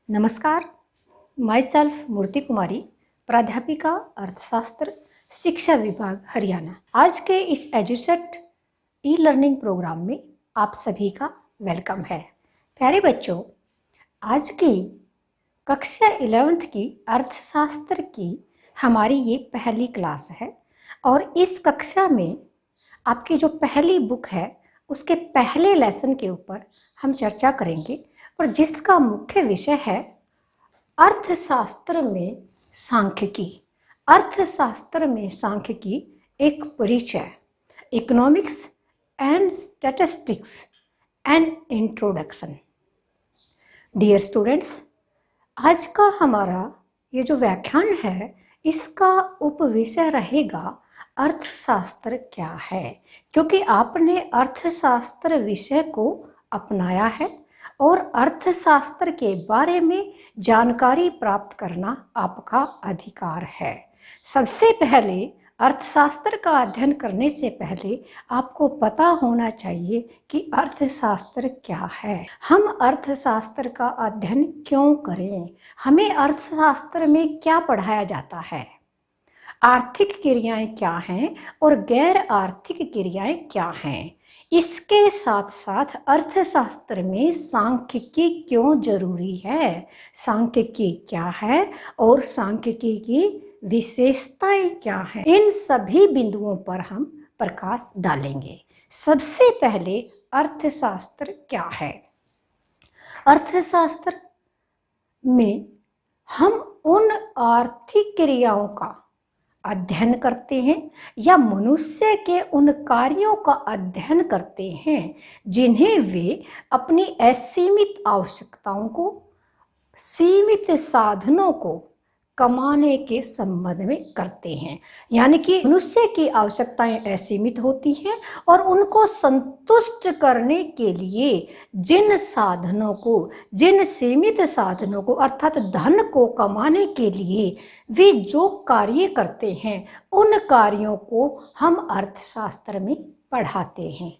नमस्कार, my self मूर्ति कुमारी, प्राध्यापिका अर्थशास्त्र, शिक्षा विभाग हरियाणा। आज के इस एजुसेट ई लर्निंग प्रोग्राम में आप सभी का वेलकम है। प्यारे बच्चों, आज की कक्षा 11th की अर्थशास्त्र की हमारी ये पहली क्लास है और इस कक्षा में आपकी जो पहली बुक है उसके पहले लेसन के ऊपर हम चर्चा करेंगे और जिसका मुख्य विषय है अर्थशास्त्र में सांख्यिकी। अर्थशास्त्र में सांख्यिकी एक परिचय, economics and statistics and introduction. Dear students, आज का हमारा ये जो व्याख्यान है इसका उपविषय रहेगा अर्थशास्त्र क्या है, क्योंकि आपने अर्थशास्त्र विषय को अपनाया है और अर्थशास्त्र के बारे में जानकारी प्राप्त करना आपका अधिकार है। सबसे पहले अर्थशास्त्र का अध्ययन करने से पहले आपको पता होना चाहिए कि अर्थशास्त्र क्या है, हम अर्थशास्त्र का अध्ययन क्यों करें, हमें अर्थशास्त्र में क्या पढ़ाया जाता है, आर्थिक क्रियाएं क्या हैं और गैर आर्थिक क्रियाएं क्या हैं। इसके साथ साथ अर्थशास्त्र में सांख्यिकी क्यों जरूरी है, सांख्यिकी क्या है और सांख्यिकी की विशेषताएं क्या हैं, इन सभी बिंदुओं पर हम प्रकाश डालेंगे। सबसे पहले अर्थशास्त्र क्या है। अर्थशास्त्र में हम उन आर्थिक क्रियाओं का अध्ययन करते हैं या मनुष्य के उन कार्यों का अध्ययन करते हैं जिन्हें वे अपनी असीमित आवश्यकताओं को, सीमित साधनों को कमाने के संबंध में करते हैं। यानी कि मनुष्य की आवश्यकताएं असीमित होती हैं और उनको संतुष्ट करने के लिए जिन साधनों को, जिन सीमित साधनों को अर्थात धन को कमाने के लिए वे जो कार्य करते हैं उन कार्यों को हम अर्थशास्त्र में पढ़ाते हैं।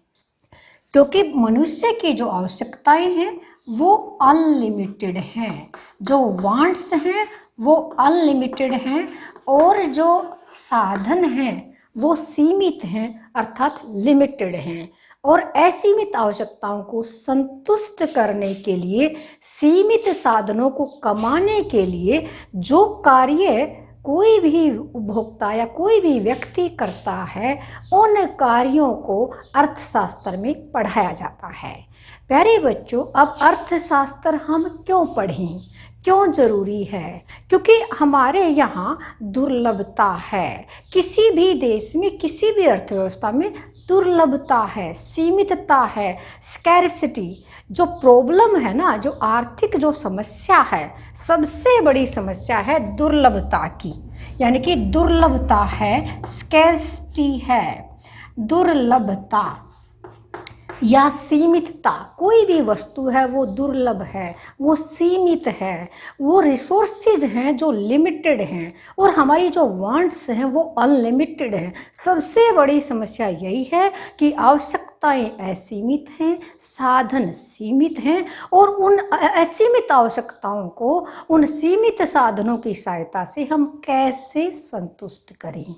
क्योंकि मनुष्य की जो आवश्यकताएं हैं वो अनलिमिटेड हैं, जो वांट्स हैं वो अनलिमिटेड हैं और जो साधन हैं वो सीमित हैं अर्थात लिमिटेड हैं। और असीमित आवश्यकताओं को संतुष्ट करने के लिए, सीमित साधनों को कमाने के लिए जो कार्य कोई भी उपभोक्ता या कोई भी व्यक्ति करता है उन कार्यों को अर्थशास्त्र में पढ़ाया जाता है। प्यारे बच्चों, अब अर्थशास्त्र हम क्यों पढ़ें, क्यों जरूरी है? क्योंकि हमारे यहाँ दुर्लभता है, किसी भी देश में, किसी भी अर्थव्यवस्था में दुर्लभता है, सीमितता है, स्कैरसिटी। जो प्रॉब्लम है ना, जो आर्थिक जो समस्या है, सबसे बड़ी समस्या है दुर्लभता की। यानी कि दुर्लभता है, स्कैरसिटी है, दुर्लभता या सीमितता। कोई भी वस्तु है वो दुर्लभ है, वो सीमित है, वो रिसोर्सेज हैं जो लिमिटेड हैं और हमारी जो वांट्स हैं वो अनलिमिटेड हैं। सबसे बड़ी समस्या यही है कि आवश्यकताएं असीमित हैं, साधन सीमित हैं और उन असीमित आवश्यकताओं को उन सीमित साधनों की सहायता से हम कैसे संतुष्ट करें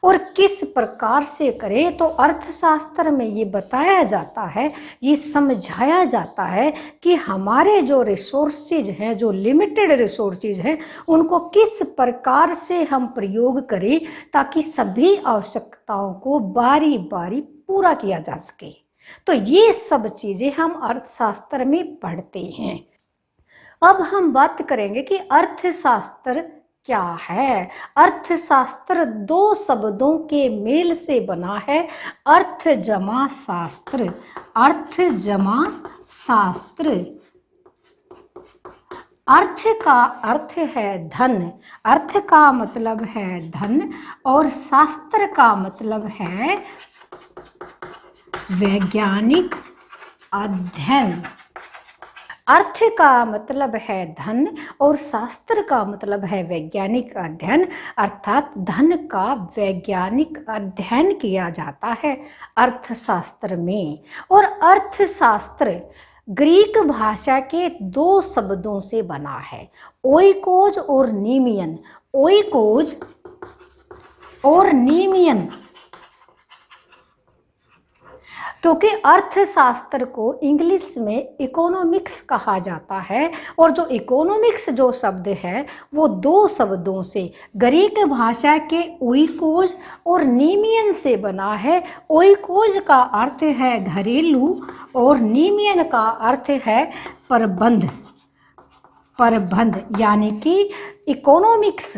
और किस प्रकार से करें। तो अर्थशास्त्र में ये बताया जाता है, ये समझाया जाता है कि हमारे जो रिसोर्सेज हैं, जो लिमिटेड रिसोर्सेज हैं, उनको किस प्रकार से हम प्रयोग करें ताकि सभी आवश्यकताओं को बारी बारी पूरा किया जा सके। तो ये सब चीज़ें हम अर्थशास्त्र में पढ़ते हैं। अब हम बात करेंगे कि अर्थशास्त्र क्या है। अर्थशास्त्र दो शब्दों के मेल से बना है, अर्थ जमा शास्त्र। अर्थ जमा शास्त्र। अर्थ का अर्थ है धन, अर्थ का मतलब है धन और शास्त्र का मतलब है वैज्ञानिक अध्ययन। अर्थ का मतलब है धन और शास्त्र का मतलब है वैज्ञानिक अध्ययन, अर्थात धन का वैज्ञानिक अध्ययन किया जाता है अर्थशास्त्र में। और अर्थशास्त्र ग्रीक भाषा के दो शब्दों से बना है, ओइकोज और नीमियन। ओइकोज और नीमियन, क्योंकि अर्थशास्त्र को इंग्लिश में इकोनॉमिक्स कहा जाता है, और जो इकोनॉमिक्स जो शब्द है वो दो शब्दों से, ग्रीक भाषा के ओइकोज और नीमियन से बना है। ओइकोज का अर्थ है घरेलू और नीमियन का अर्थ है प्रबंध। प्रबंध यानी कि इकोनॉमिक्स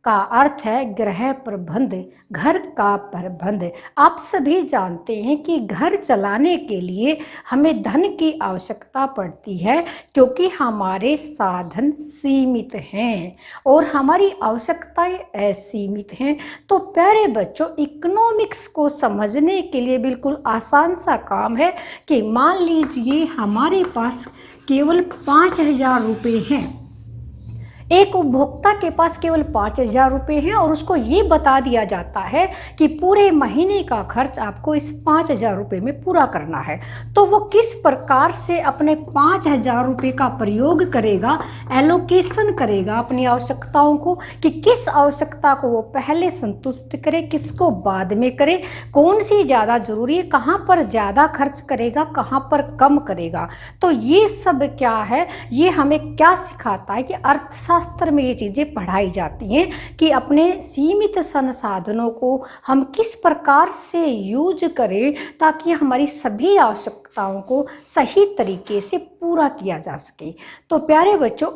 का अर्थ है गृह प्रबंध, घर का प्रबंध। आप सभी जानते हैं कि घर चलाने के लिए हमें धन की आवश्यकता पड़ती है, क्योंकि हमारे साधन सीमित हैं और हमारी आवश्यकताएं असीमित हैं। तो प्यारे बच्चों, इकोनॉमिक्स को समझने के लिए बिल्कुल आसान सा काम है कि मान लीजिए हमारे पास केवल 5,000 रुपये हैं। एक उपभोक्ता के पास केवल 5,000 रुपये हैं और उसको ये बता दिया जाता है कि पूरे महीने का खर्च आपको इस 5,000 रुपये में पूरा करना है। तो वो किस प्रकार से अपने 5,000 रुपये का प्रयोग करेगा, एलोकेशन करेगा अपनी आवश्यकताओं को, कि किस आवश्यकता को वो पहले संतुष्ट करे, किसको बाद में करे, कौन सी ज़्यादा ज़रूरी है, कहाँ पर ज़्यादा खर्च करेगा, कहाँ पर कम करेगा। तो ये सब क्या है, ये हमें क्या सिखाता है कि अर्थशास्त्र में ये चीज़ें पढ़ाई जाती हैं कि अपने सीमित संसाधनों को हम किस प्रकार से यूज करें ताकि हमारी सभी आवश्यकताओं को सही तरीके से पूरा किया जा सके। तो प्यारे बच्चों,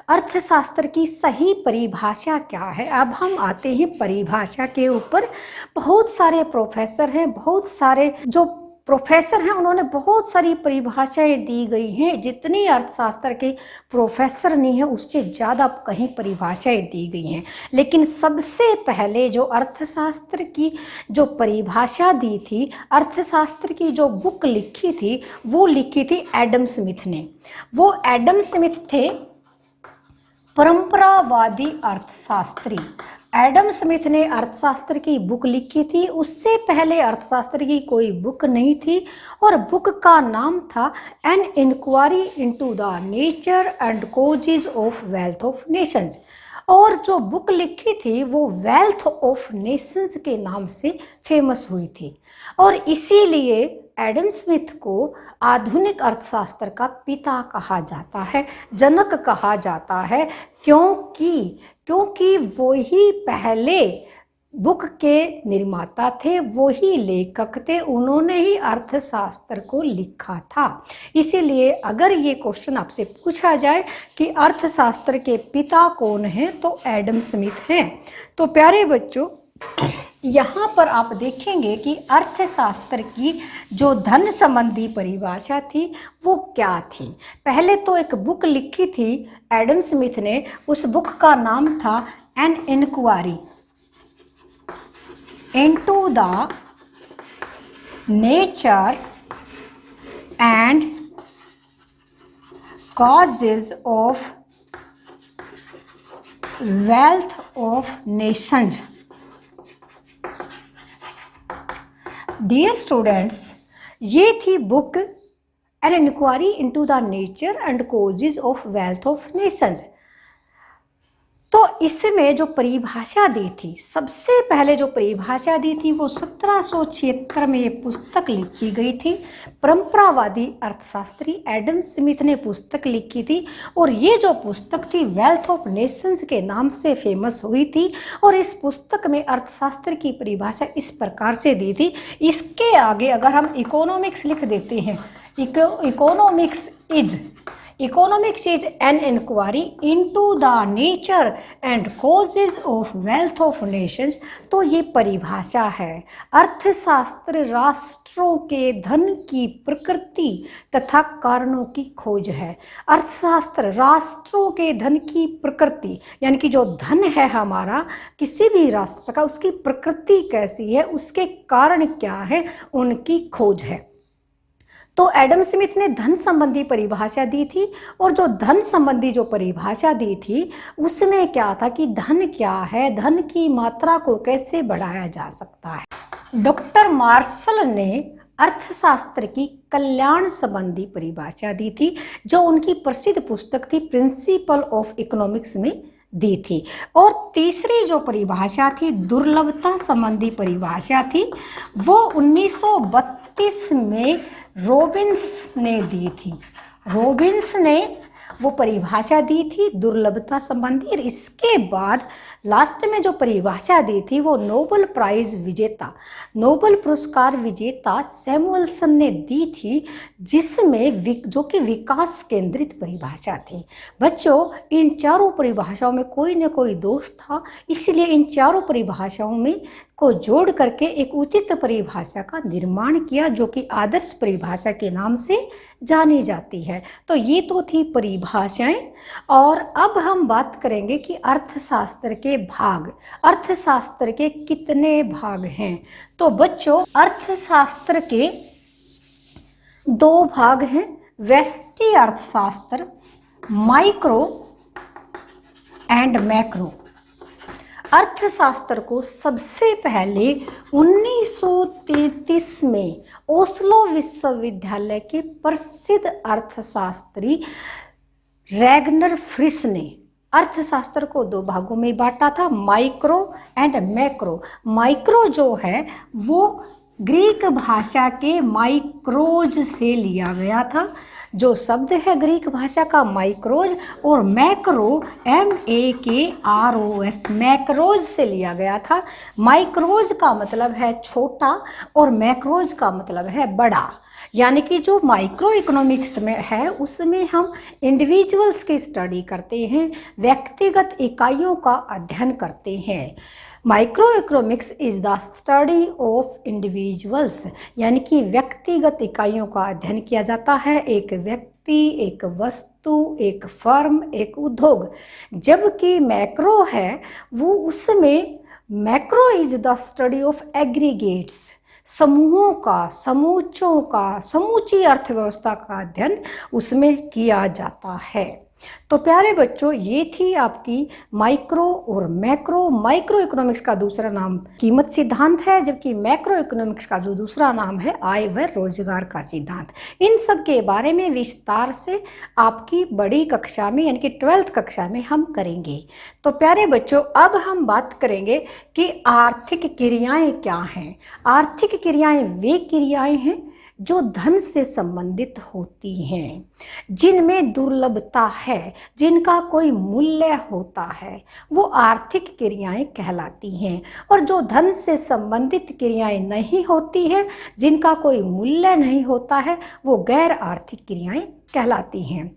अर्थशास्त्र की सही परिभाषा क्या है। अब हम आते हैं परिभाषा के ऊपर। बहुत सारे प्रोफेसर हैं, बहुत सारे जो प्रोफेसर हैं उन्होंने बहुत सारी परिभाषाएं दी गई हैं। जितनी अर्थशास्त्र के प्रोफेसर नहीं है उससे ज़्यादा कहीं परिभाषाएं दी गई हैं। लेकिन सबसे पहले जो अर्थशास्त्र की जो परिभाषा दी थी, अर्थशास्त्र की जो बुक लिखी थी, वो लिखी थी एडम स्मिथ ने। वो एडम स्मिथ थे परंपरावादी अर्थशास्त्री। एडम स्मिथ ने अर्थशास्त्र की बुक लिखी थी। उससे पहले अर्थशास्त्र की कोई बुक नहीं थी और बुक का नाम था an inquiry into the nature and causes of wealth of nations. और जो बुक लिखी थी वो वेल्थ ऑफ नेशंस के नाम से फेमस हुई थी। और इसीलिए एडम स्मिथ को आधुनिक अर्थशास्त्र का पिता कहा जाता है, जनक कहा जाता है, क्योंकि वो ही पहले बुक के निर्माता थे, वो ही लेखक थे, उन्होंने ही अर्थशास्त्र को लिखा था। इसीलिए अगर ये क्वेश्चन आपसे पूछा जाए कि अर्थशास्त्र के पिता कौन हैं, तो एडम स्मिथ हैं। तो प्यारे बच्चों, यहाँ पर आप देखेंगे कि अर्थशास्त्र की जो धन संबंधी परिभाषा थी वो क्या थी। पहले तो एक बुक लिखी थी एडम स्मिथ ने, उस बुक का नाम था an inquiry into the nature and causes of wealth of nations. Dear students, ये थी book an inquiry into the nature and causes of wealth of nations. तो इसमें जो परिभाषा दी थी, सबसे पहले जो परिभाषा दी थी वो 1776 में ये पुस्तक लिखी गई थी। परंपरावादी अर्थशास्त्री एडम स्मिथ ने पुस्तक लिखी थी और ये जो पुस्तक थी वेल्थ ऑफ नेशंस के नाम से फेमस हुई थी। और इस पुस्तक में अर्थशास्त्र की परिभाषा इस प्रकार से दी थी। इसके आगे अगर हम इकोनॉमिक्स लिख देते हैं, Economics is an inquiry into the nature and causes of wealth of nations। तो ये परिभाषा है। अर्थशास्त्र राष्ट्रों के धन की प्रकृति तथा कारणों की खोज है। अर्थशास्त्र राष्ट्रों के धन की प्रकृति, यानी कि जो धन है हमारा किसी भी राष्ट्र का, उसकी प्रकृति कैसी है, उसके कारण क्या है, उनकी खोज है। तो एडम स्मिथ ने धन संबंधी परिभाषा दी थी और जो धन संबंधी जो परिभाषा दी थी उसमें क्या था कि धन क्या है, धन की मात्रा को कैसे बढ़ाया जा सकता है। डॉक्टर मार्शल ने अर्थशास्त्र की कल्याण संबंधी परिभाषा दी थी, जो उनकी प्रसिद्ध पुस्तक थी प्रिंसिपल ऑफ इकोनॉमिक्स में दी थी। और तीसरी जो परिभाषा थी, दुर्लभता संबंधी परिभाषा थी, वो 1932 में रॉबिन्स ने दी थी। रॉबिन्स ने वो परिभाषा दी थी दुर्लभता संबंधी। और इसके बाद लास्ट में जो परिभाषा दी थी वो नोबेल प्राइज विजेता, नोबेल पुरस्कार विजेता सैमुअल्सन ने दी थी, जिसमें जो कि विकास केंद्रित परिभाषा थी। बच्चों, इन चारों परिभाषाओं में कोई न कोई दोष था, इसलिए इन चारों परिभाषाओं में को जोड़ करके एक उचित परिभाषा का निर्माण किया, जो कि आदर्श परिभाषा के नाम से जानी जाती है। तो ये तो थी परिभाषाएं। और अब हम बात करेंगे कि अर्थशास्त्र के भाग, अर्थशास्त्र के कितने भाग हैं। तो बच्चों, अर्थशास्त्र के 2 भाग हैं, व्यष्टि अर्थशास्त्र, माइक्रो एंड मैक्रो। अर्थशास्त्र को सबसे पहले 1933 में ओस्लो विश्वविद्यालय के प्रसिद्ध अर्थशास्त्री रैगनर फ्रिश ने अर्थशास्त्र को 2 भागों में बांटा था, माइक्रो एंड मैक्रो। माइक्रो जो है वो ग्रीक भाषा के माइक्रोज से लिया गया था, जो शब्द है ग्रीक भाषा का माइक्रोज, और मैक्रो MAKROS मैक्रोज से लिया गया था। माइक्रोज का मतलब है छोटा और मैक्रोज का मतलब है बड़ा। यानी कि जो माइक्रो इकोनॉमिक्स में है उसमें हम इंडिविजुअल्स की स्टडी करते हैं, व्यक्तिगत इकाइयों का अध्ययन करते हैं। Micro economics is the study of individuals, यानी कि व्यक्तिगत इकाइयों का अध्ययन किया जाता है, एक व्यक्ति, एक वस्तु, एक फर्म, एक उद्योग। जबकि मैक्रो है वो उसमें macro is the study of aggregates, समूहों का, समूचों का, समूची अर्थव्यवस्था का अध्ययन उसमें किया जाता है। तो प्यारे बच्चों, ये थी आपकी माइक्रो और मैक्रो। माइक्रो इकोनॉमिक्स का दूसरा नाम कीमत सिद्धांत है, जबकि मैक्रो इकोनॉमिक्स का जो दूसरा नाम है आय व रोजगार का सिद्धांत। इन सब के बारे में विस्तार से आपकी बड़ी कक्षा में यानी कि 12th कक्षा में हम करेंगे। तो प्यारे बच्चों, अब हम बात करेंगे कि आर्थिक क्रियाएं क्या हैं। आर्थिक क्रियाएं वे क्रियाएं हैं जो धन से संबंधित होती हैं, जिनमें दुर्लभता है, जिनका कोई मूल्य होता है, वो आर्थिक क्रियाएं कहलाती हैं। और जो धन से संबंधित क्रियाएं नहीं होती हैं, जिनका कोई मूल्य नहीं होता है, वो गैर आर्थिक क्रियाएं कहलाती हैं।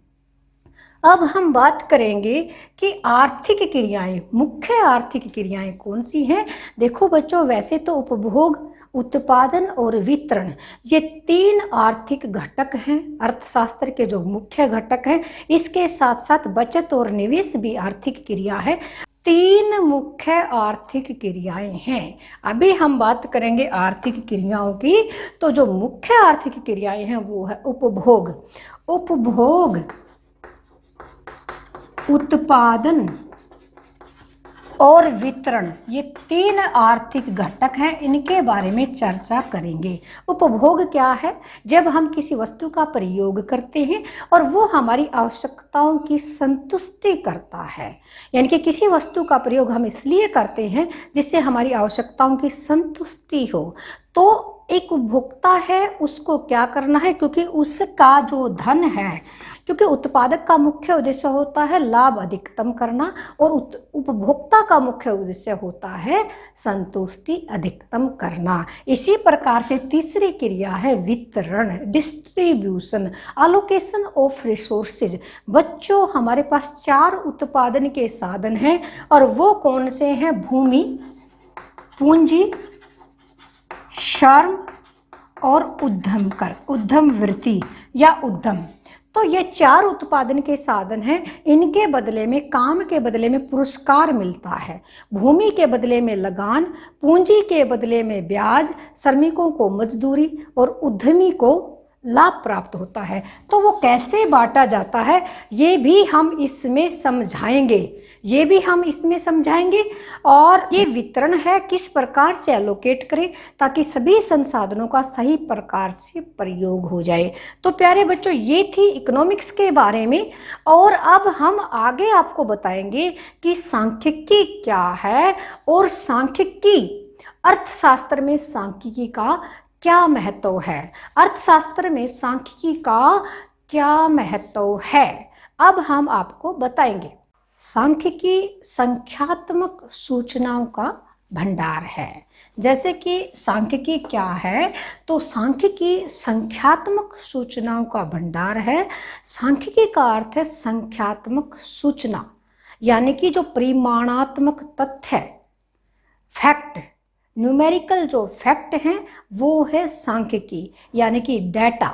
अब हम बात करेंगे कि आर्थिक क्रियाएं, मुख्य आर्थिक क्रियाएं कौन सी हैं। देखो बच्चों, वैसे तो उपभोग, उत्पादन और वितरण, ये 3 आर्थिक घटक हैं अर्थशास्त्र के जो मुख्य घटक हैं। इसके साथ साथ बचत और निवेश भी आर्थिक क्रिया है। 3 मुख्य आर्थिक क्रियाएं हैं। अभी हम बात करेंगे आर्थिक क्रियाओं की। तो जो मुख्य आर्थिक क्रियाएं हैं वो है उपभोग, उपभोग, उत्पादन और वितरण। ये 3 आर्थिक घटक हैं, इनके बारे में चर्चा करेंगे। उपभोग क्या है? जब हम किसी वस्तु का प्रयोग करते हैं और वो हमारी आवश्यकताओं की संतुष्टि करता है, यानी कि किसी वस्तु का प्रयोग हम इसलिए करते हैं जिससे हमारी आवश्यकताओं की संतुष्टि हो। तो एक उपभोक्ता है, उसको क्या करना है, क्योंकि उसका जो धन है, क्योंकि उत्पादक का मुख्य उद्देश्य होता है लाभ अधिकतम करना और उपभोक्ता का मुख्य उद्देश्य होता है संतुष्टि अधिकतम करना। इसी प्रकार से तीसरी क्रिया है वितरण, डिस्ट्रीब्यूशन, एलोकेशन ऑफ रिसोर्सेज। बच्चों, हमारे पास 4 उत्पादन के साधन हैं और वो कौन से हैं? भूमि, पूंजी, श्रम और उद्यम कर, उद्यम वृत्ति या उद्यम। तो ये 4 उत्पादन के साधन हैं। इनके बदले में, काम के बदले में पुरस्कार मिलता है। भूमि के बदले में लगान, पूंजी के बदले में ब्याज, श्रमिकों को मजदूरी और उद्यमी को लाभ प्राप्त होता है। तो वो कैसे बांटा जाता है ये भी हम इसमें समझाएंगे और ये वितरण है किस प्रकार से एलोकेट करें ताकि सभी संसाधनों का सही प्रकार से प्रयोग हो जाए। तो प्यारे बच्चों, ये थी इकोनॉमिक्स के बारे में। और अब हम आगे आपको बताएंगे कि सांख्यिकी क्या है और सांख्यिकी अर्थशास्त्र में सांख्यिकी का क्या महत्व है। अर्थशास्त्र में सांख्यिकी का क्या महत्व है, अब हम आपको बताएंगे। सांख्यिकी संख्यात्मक सूचनाओं का भंडार है। जैसे कि सांख्यिकी क्या है, तो सांख्यिकी संख्यात्मक सूचनाओं का भंडार है। सांख्यिकी का अर्थ है संख्यात्मक सूचना, यानी कि जो परिमाणात्मक तथ्य, फैक्ट, न्यूमेरिकल जो फैक्ट हैं वो है सांख्यिकी, यानी कि डेटा।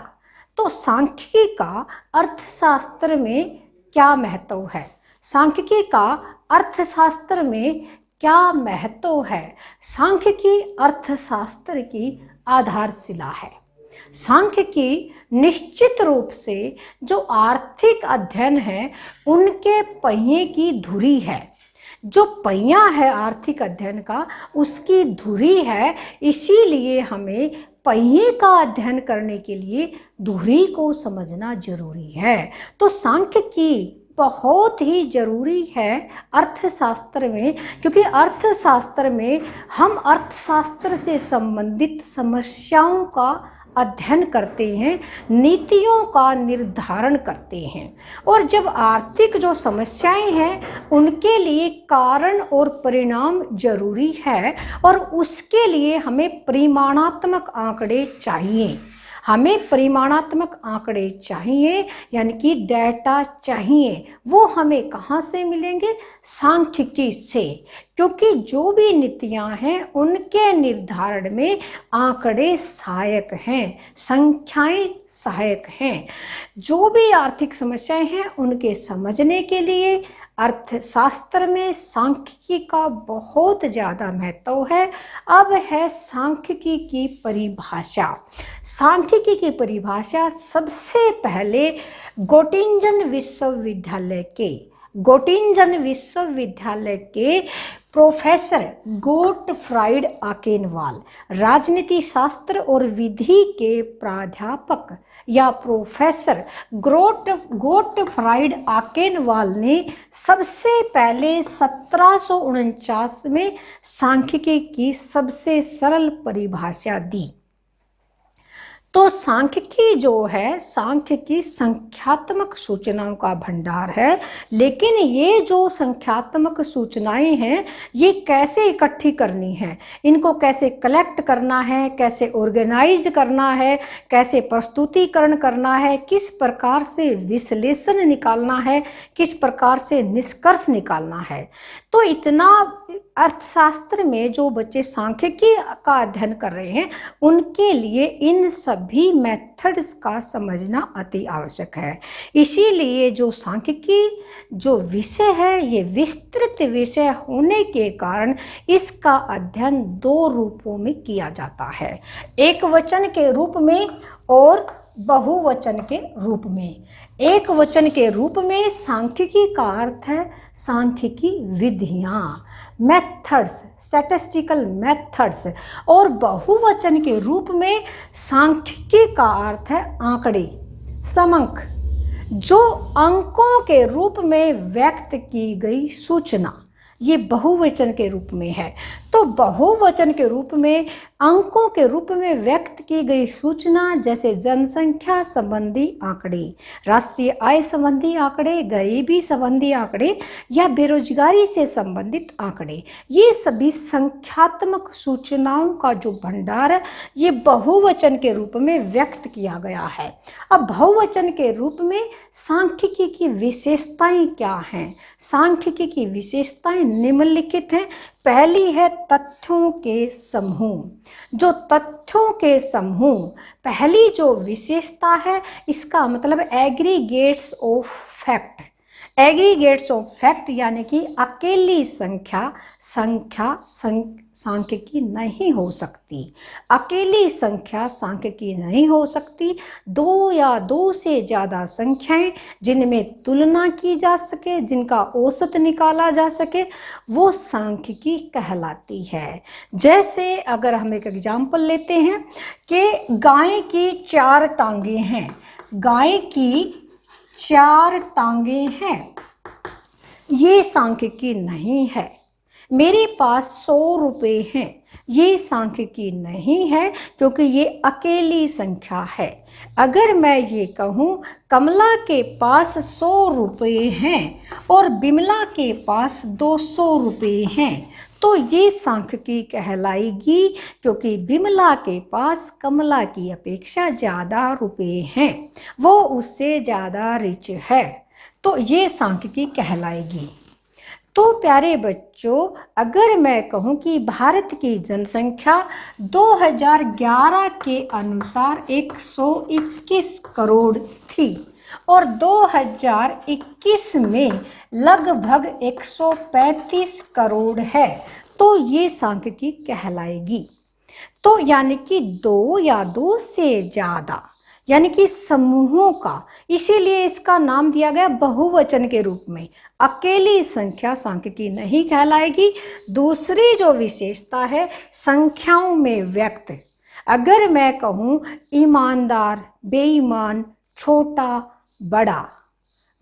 तो सांख्यिकी का अर्थशास्त्र में क्या महत्व है, सांख्यिकी का अर्थशास्त्र में क्या महत्व है। सांख्यिकी अर्थशास्त्र की आधारशिला है। सांख्यिकी निश्चित रूप से जो आर्थिक अध्ययन है उनके पहिए की धुरी है। जो पहिया है आर्थिक अध्ययन का उसकी धुरी है, इसीलिए हमें पहिए का अध्ययन करने के लिए धुरी को समझना जरूरी है। तो सांख्यिकी बहुत ही जरूरी है अर्थशास्त्र में, क्योंकि अर्थशास्त्र में हम अर्थशास्त्र से संबंधित समस्याओं का अध्ययन करते हैं, नीतियों का निर्धारण करते हैं। और जब आर्थिक जो समस्याएं हैं उनके लिए कारण और परिणाम जरूरी है, और उसके लिए हमें परिमाणात्मक आंकड़े चाहिए। यानी कि डेटा चाहिए। वो हमें कहाँ से मिलेंगे? सांख्यिकी से, क्योंकि जो भी नीतियाँ हैं उनके निर्धारण में आंकड़े सहायक हैं, संख्याएं सहायक हैं। जो भी आर्थिक समस्याएं हैं उनके समझने के लिए अर्थशास्त्र में सांख्यिकी का बहुत ज़्यादा महत्व है। अब है सांख्यिकी की परिभाषा। सांख्यिकी की परिभाषा सबसे पहले गोटिंजन विश्वविद्यालय के प्रोफेसर गोटफ्राइड आकेनवाल, राजनीति शास्त्र और विधि के प्राध्यापक या प्रोफेसर गोटफ्राइड आकेनवाल ने सबसे पहले 1749 में सांख्यिकी की सबसे सरल परिभाषा दी। तो सांख्यिकी जो है, सांख्यिकी संख्यात्मक सूचनाओं का भंडार है। लेकिन ये जो संख्यात्मक सूचनाएं हैं ये कैसे इकट्ठी करनी है, इनको कैसे कलेक्ट करना है, कैसे ऑर्गेनाइज करना है, कैसे प्रस्तुतिकरण करना है, किस प्रकार से विश्लेषण निकालना है, किस प्रकार से निष्कर्ष निकालना है। तो इतना अर्थशास्त्र में जो बच्चे सांख्यिकी का अध्ययन कर रहे हैं उनके लिए इन सभी मेथड्स का समझना अति आवश्यक है। इसीलिए जो सांख्यिकी जो विषय है ये विस्तृत विषय होने के कारण इसका अध्ययन दो रूपों में किया जाता है, एक वचन के रूप में और बहुवचन के रूप में। एक वचन के रूप में सांख्यिकी का अर्थ है सांख्यिकी विधियां, मेथड्स, स्टैटिस्टिकल मेथड्स। और बहुवचन के रूप में सांख्यिकी का अर्थ है आंकड़े, समंक, जो अंकों के रूप में व्यक्त की गई सूचना, ये बहुवचन के रूप में है। तो बहुवचन के रूप में अंकों के रूप में व्यक्त की गई सूचना, जैसे जनसंख्या संबंधी आंकड़े, राष्ट्रीय आय संबंधी आंकड़े, गरीबी संबंधी आंकड़े या बेरोजगारी से संबंधित आंकड़े, ये सभी संख्यात्मक सूचनाओं का जो भंडार है ये बहुवचन के रूप में व्यक्त किया गया है। अब बहुवचन के रूप में सांख्यिकी की विशेषताएं क्या हैं? सांख्यिकी की विशेषताएं निम्नलिखित हैं। पहली है तथ्यों के समूह। जो तथ्यों के समूह, पहली जो विशेषता है इसका मतलब aggregates of fact. Aggregates of fact यानी कि अकेली संख्या सांख्यिकी नहीं हो सकती। अकेली संख्या सांख्यिकी नहीं हो सकती। दो या दो से ज़्यादा संख्याएं जिनमें तुलना की जा सके, जिनका औसत निकाला जा सके, वो सांख्यिकी कहलाती है। जैसे अगर हम एक एग्जाम्पल लेते हैं कि गाय की 4 टांगे हैं, गाय की 4 टांगे हैं, ये सांख्यिकी नहीं है। मेरे पास 100 रुपये हैं, ये सांख्यिकी नहीं है क्योंकि ये अकेली संख्या है। अगर मैं ये कहूँ कमला के पास 100 रुपये हैं और बिमला के पास 200 रुपये हैं, तो ये सांख्यिकी कहलाएगी क्योंकि बिमला के पास कमला की अपेक्षा ज़्यादा रुपये हैं, वो उससे ज़्यादा रिच है, तो ये सांख्यिकी कहलाएगी। तो प्यारे बच्चों, अगर मैं कहूँ कि भारत की जनसंख्या 2011 के अनुसार 121 करोड़ थी और 2021 में लगभग 135 करोड़ है, तो ये सांख्यिकी कहलाएगी। तो यानी कि 2 या 2 से ज़्यादा यानी कि समूहों का, इसीलिए इसका नाम दिया गया बहुवचन के रूप में। अकेली संख्या सांख्यिकी नहीं कहलाएगी। दूसरी जो विशेषता है संख्याओं में व्यक्त, अगर मैं कहूँ ईमानदार, बेईमान, छोटा, बड़ा,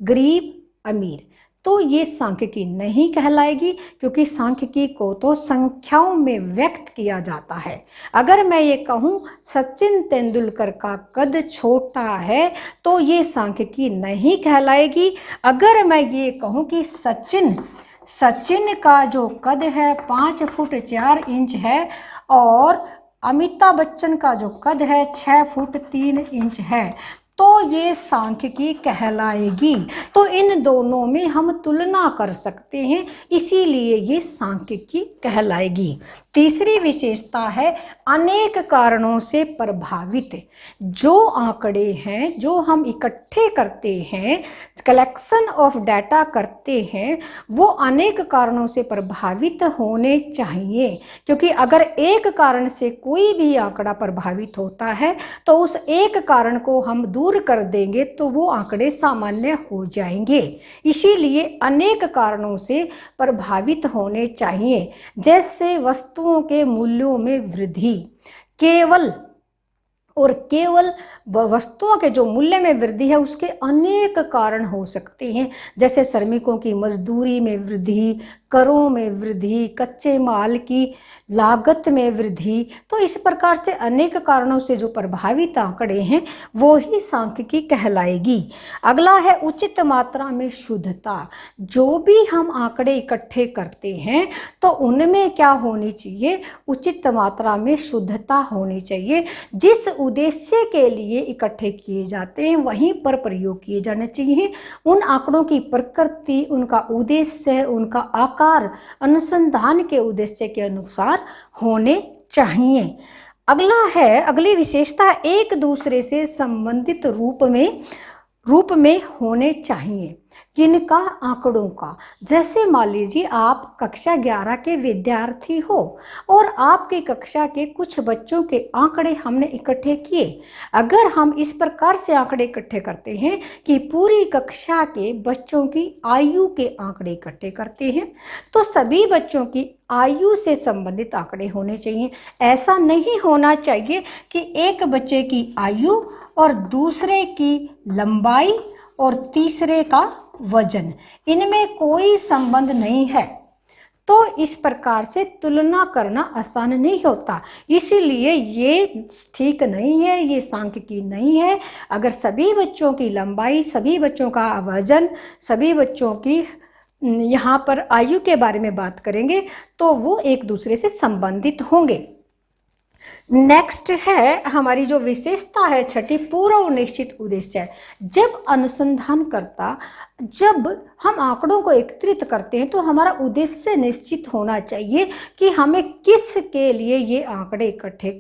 गरीब, अमीर, तो ये सांख्यिकी नहीं कहलाएगी क्योंकि सांख्यिकी को तो संख्याओं में व्यक्त किया जाता है। अगर मैं ये कहूँ सचिन तेंदुलकर का कद छोटा है, तो ये सांख्यिकी नहीं कहलाएगी। अगर मैं ये कहूँ कि सचिन का जो कद है 5 फुट 4 इंच है और अमिताभ बच्चन का जो कद है 6 फुट 3 इंच है, तो ये सांख्यिकी कहलाएगी। तो इन दोनों में हम तुलना कर सकते हैं, इसीलिए ये सांख्यिकी कहलाएगी। तीसरी विशेषता है अनेक कारणों से प्रभावित। जो आंकड़े हैं जो हम इकट्ठे करते हैं, कलेक्शन ऑफ डाटा करते हैं, वो अनेक कारणों से प्रभावित होने चाहिए, क्योंकि अगर एक कारण से कोई भी आंकड़ा प्रभावित होता है तो उस एक कारण को हम दूर कर देंगे तो वो आंकड़े सामान्य हो जाएंगे। इसीलिए अनेक कारणों से प्रभावित होने चाहिए, जैसे वस्तुओं के मूल्यों में वृद्धि। केवल वस्तुओं के जो मूल्य में वृद्धि है उसके अनेक कारण हो सकते हैं, जैसे श्रमिकों की मजदूरी में वृद्धि, करों में वृद्धि, कच्चे माल की लागत में वृद्धि। तो इस प्रकार से अनेक कारणों से जो प्रभावित आंकड़े हैं वो ही सांख्यिकी कहलाएगी। अगला है उचित मात्रा में शुद्धता। जो भी हम आंकड़े इकट्ठे करते हैं तो उनमें क्या होनी चाहिए, उचित मात्रा में शुद्धता होनी चाहिए। जिस उद्देश्य के लिए इकट्ठे किए जाते हैं वहीं पर प्रयोग किए जाने चाहिए। उन आंकड़ों की प्रकृति, उनका उद्देश्य, उनका आकार अनुसंधान के उद्देश्य के अनुसार होने चाहिए। अगली विशेषता एक दूसरे से संबंधित रूप में होने चाहिए। किनका, आंकड़ों का। जैसे मान लीजिए आप कक्षा 11 के विद्यार्थी हो और आपकी कक्षा के कुछ बच्चों के आंकड़े हमने इकट्ठे किए। अगर हम इस प्रकार से आंकड़े इकट्ठे करते हैं कि पूरी कक्षा के बच्चों की आयु के आंकड़े इकट्ठे करते हैं, तो सभी बच्चों की आयु से संबंधित आंकड़े होने चाहिए। ऐसा नहीं होना चाहिए कि एक बच्चे की आयु और दूसरे की लंबाई और तीसरे का वजन, इनमें कोई संबंध नहीं है। तो इस प्रकार से तुलना करना आसान नहीं होता, इसीलिए ये ठीक नहीं है, ये सांख्यिकी नहीं है। अगर सभी बच्चों की लंबाई, सभी बच्चों का वजन, सभी बच्चों की यहाँ पर आयु के बारे में बात करेंगे तो वो एक दूसरे से संबंधित होंगे। नेक्स्ट है हमारी जो विशेषता है छठी, पूर्व निश्चित उद्देश्य। जब हम आंकड़ों को एकत्रित करते हैं तो हमारा उद्देश्य निश्चित होना चाहिए कि हमें किस के लिए ये आंकड़े इकट्ठे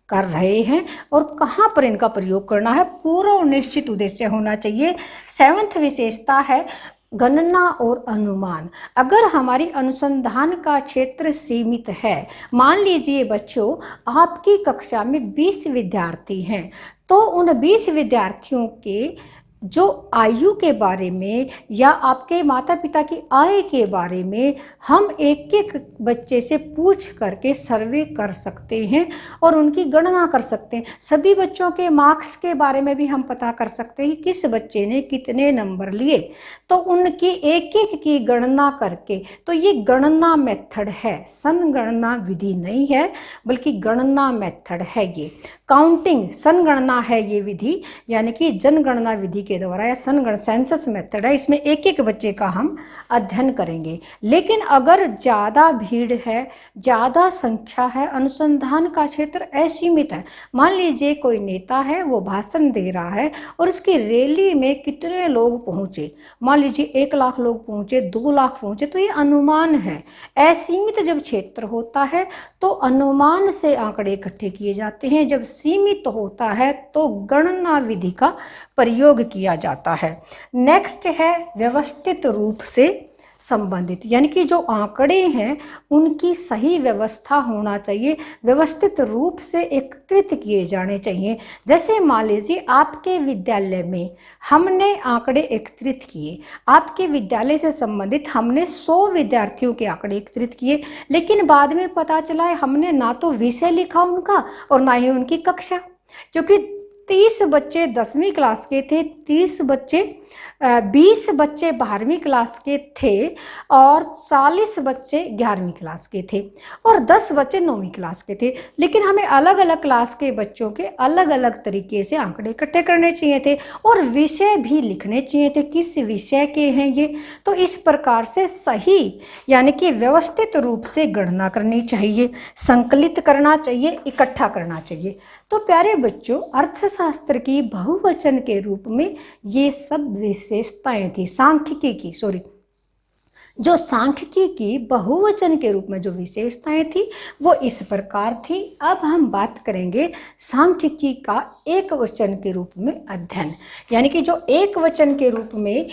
कर रहे हैं और कहाँ पर इनका प्रयोग करना है। पूर्व निश्चित उद्देश्य होना चाहिए। 7th विशेषता है गणना और अनुमान। अगर हमारी अनुसंधान का क्षेत्र सीमित है, मान लीजिए बच्चों आपकी कक्षा में 20 विद्यार्थी हैं, तो उन 20 विद्यार्थियों के जो आयु के बारे में या आपके माता पिता की आय के बारे में हम एक एक बच्चे से पूछ करके सर्वे कर सकते हैं और उनकी गणना कर सकते हैं। सभी बच्चों के मार्क्स के बारे में भी हम पता कर सकते हैं किस बच्चे ने कितने नंबर लिए, तो उनकी एक एक की गणना करके, तो ये गणना मेथड है, संगणना विधि नहीं है बल्कि गणना मेथड है। ये काउंटिंग संगणना है ये विधि, यानी कि जनगणना विधि के द्वारा या संगणना सेंसस मेथड है, इसमें एक एक बच्चे का हम अध्ययन करेंगे। लेकिन अगर ज़्यादा भीड़ है, ज़्यादा संख्या है, अनुसंधान का क्षेत्र असीमित है, मान लीजिए कोई नेता है वो भाषण दे रहा है और उसकी रैली में कितने लोग पहुँचे, मान लीजिए 1 लाख लोग पहुँचे, 2 लाख पहुँचे, तो ये अनुमान है। असीमित जब क्षेत्र होता है तो अनुमान से आंकड़े इकट्ठे किए जाते हैं, जब सीमित होता है तो गणना विधि का प्रयोग किया जाता है। नेक्स्ट है व्यवस्थित रूप से संबंधित, यानी कि जो आंकड़े हैं उनकी सही व्यवस्था होना चाहिए, व्यवस्थित रूप से एकत्रित किए जाने चाहिए। जैसे मान लीजिए आपके विद्यालय में हमने आंकड़े एकत्रित किए, आपके विद्यालय से संबंधित हमने 100 विद्यार्थियों के आंकड़े एकत्रित किए, लेकिन बाद में पता चला है हमने ना तो विषय लिखा उनका और ना ही उनकी कक्षा, क्योंकि 30 बच्चे 10वीं क्लास के थे, 20 बच्चे 12वीं क्लास के थे और 40 बच्चे 11वीं क्लास के थे और 10 बच्चे 9वीं क्लास के थे। लेकिन हमें अलग अलग क्लास के बच्चों के अलग अलग तरीके से आंकड़े इकट्ठे करने चाहिए थे और विषय भी लिखने चाहिए थे, किस विषय के हैं ये। तो इस प्रकार से सही यानी कि व्यवस्थित रूप से गणना करनी चाहिए, संकलित करना चाहिए, इकट्ठा करना चाहिए। तो प्यारे बच्चों, अर्थशास्त्र की बहुवचन के रूप में ये सब विशेषताएं थी। सांख्यिकी की जो सांख्यिकी की बहुवचन के रूप में जो विशेषताएं थी वो इस प्रकार थी। अब हम बात करेंगे सांख्यिकी का एक वचन के रूप में अध्ययन, यानी कि जो एक वचन के रूप में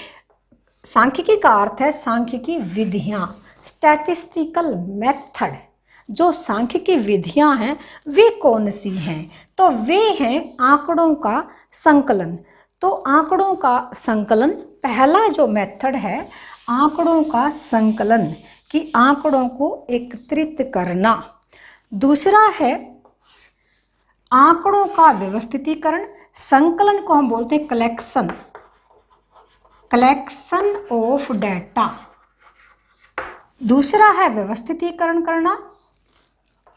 सांख्यिकी का अर्थ है सांख्यिकी विधियां, स्टैटिस्टिकल मेथड। जो सांख्यिकी विधियां हैं वे कौन सी हैं, तो वे हैं आंकड़ों का संकलन। तो आंकड़ों का संकलन पहला जो मेथड है, आंकड़ों का संकलन, कि आंकड़ों को एकत्रित करना। दूसरा है आंकड़ों का व्यवस्थितीकरण, संकलन को हम बोलते हैं कलेक्शन ऑफ डेटा। दूसरा है व्यवस्थितीकरण करना,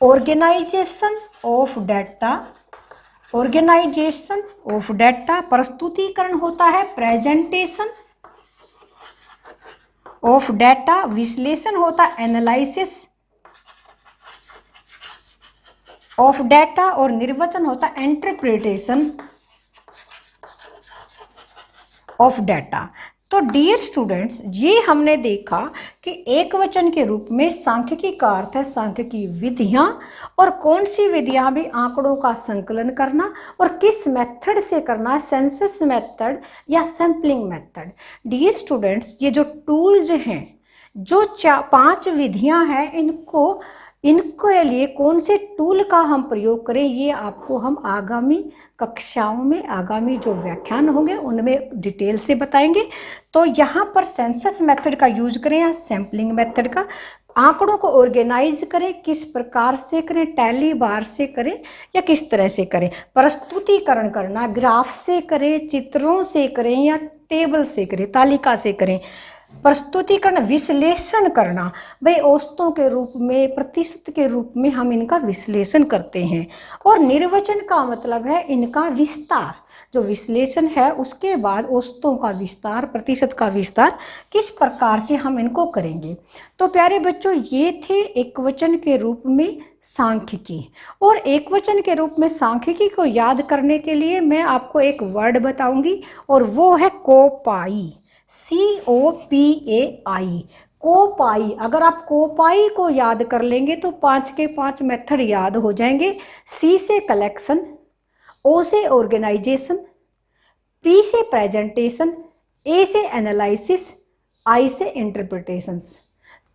ऑर्गेनाइजेशन ऑफ डेटा। प्रस्तुतिकरण होता है प्रेजेंटेशन ऑफ डेटा। विश्लेषण होता है एनालिसिस ऑफ डेटा और निर्वचन होता है इंटरप्रिटेशन ऑफ डेटा। तो डियर स्टूडेंट्स, ये हमने देखा कि एक वचन के रूप में सांख्यिकी का अर्थ है सांख्यिकी विधियां, और कौन सी विधियां भी आंकड़ों का संकलन करना और किस मेथड से करना है, सेंसस मेथड या सैंपलिंग मेथड। डियर स्टूडेंट्स, ये जो टूल्स हैं, जो 5 विधियां हैं, इनके लिए कौन से टूल का हम प्रयोग करें, ये आपको हम आगामी कक्षाओं में, आगामी जो व्याख्यान होंगे उनमें डिटेल से बताएंगे। तो यहाँ पर सेंसस मेथड का यूज करें या सैम्पलिंग मेथड का। आंकड़ों को ऑर्गेनाइज करें, किस प्रकार से करें, टैली बार से करें या किस तरह से करें। प्रस्तुतिकरण करना, ग्राफ से करें, चित्रों से करें या टेबल से करें, तालिका से करें। प्रस्तुतिकरण, विश्लेषण करना, भाई औसतों के रूप में, प्रतिशत के रूप में हम इनका विश्लेषण करते हैं। और निर्वचन का मतलब है इनका विस्तार, जो विश्लेषण है उसके बाद औसतों का विस्तार, प्रतिशत का विस्तार, किस प्रकार से हम इनको करेंगे। तो प्यारे बच्चों, ये थे एक वचन के रूप में सांख्यिकी। और एक वचन के रूप में सांख्यिकी को याद करने के लिए मैं आपको एक वर्ड बताऊंगी और वो है कोपाई, COPAI, कोपाई। अगर आप कोपाई को याद कर लेंगे तो 5 के 5 मेथड याद हो जाएंगे। C से कलेक्शन, O से ऑर्गेनाइजेशन, P से प्रेजेंटेशन, A से एनालिसिस आई से इंटरप्रिटेशंस।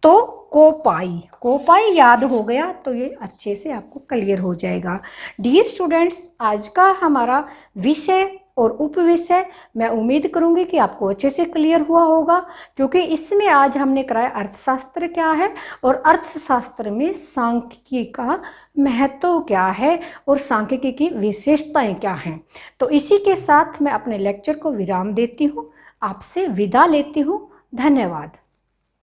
तो कोपाई याद हो गया तो ये अच्छे से आपको क्लियर हो जाएगा। डियर स्टूडेंट्स, आज का हमारा विषय और उपविषय मैं उम्मीद करूंगी कि आपको अच्छे से क्लियर हुआ होगा, क्योंकि इसमें आज हमने कराया अर्थशास्त्र क्या है और अर्थशास्त्र में सांख्यिकी का महत्व क्या है और सांख्यिकी की विशेषताएं क्या हैं। तो इसी के साथ मैं अपने लेक्चर को विराम देती हूँ, आपसे विदा लेती हूँ। धन्यवाद।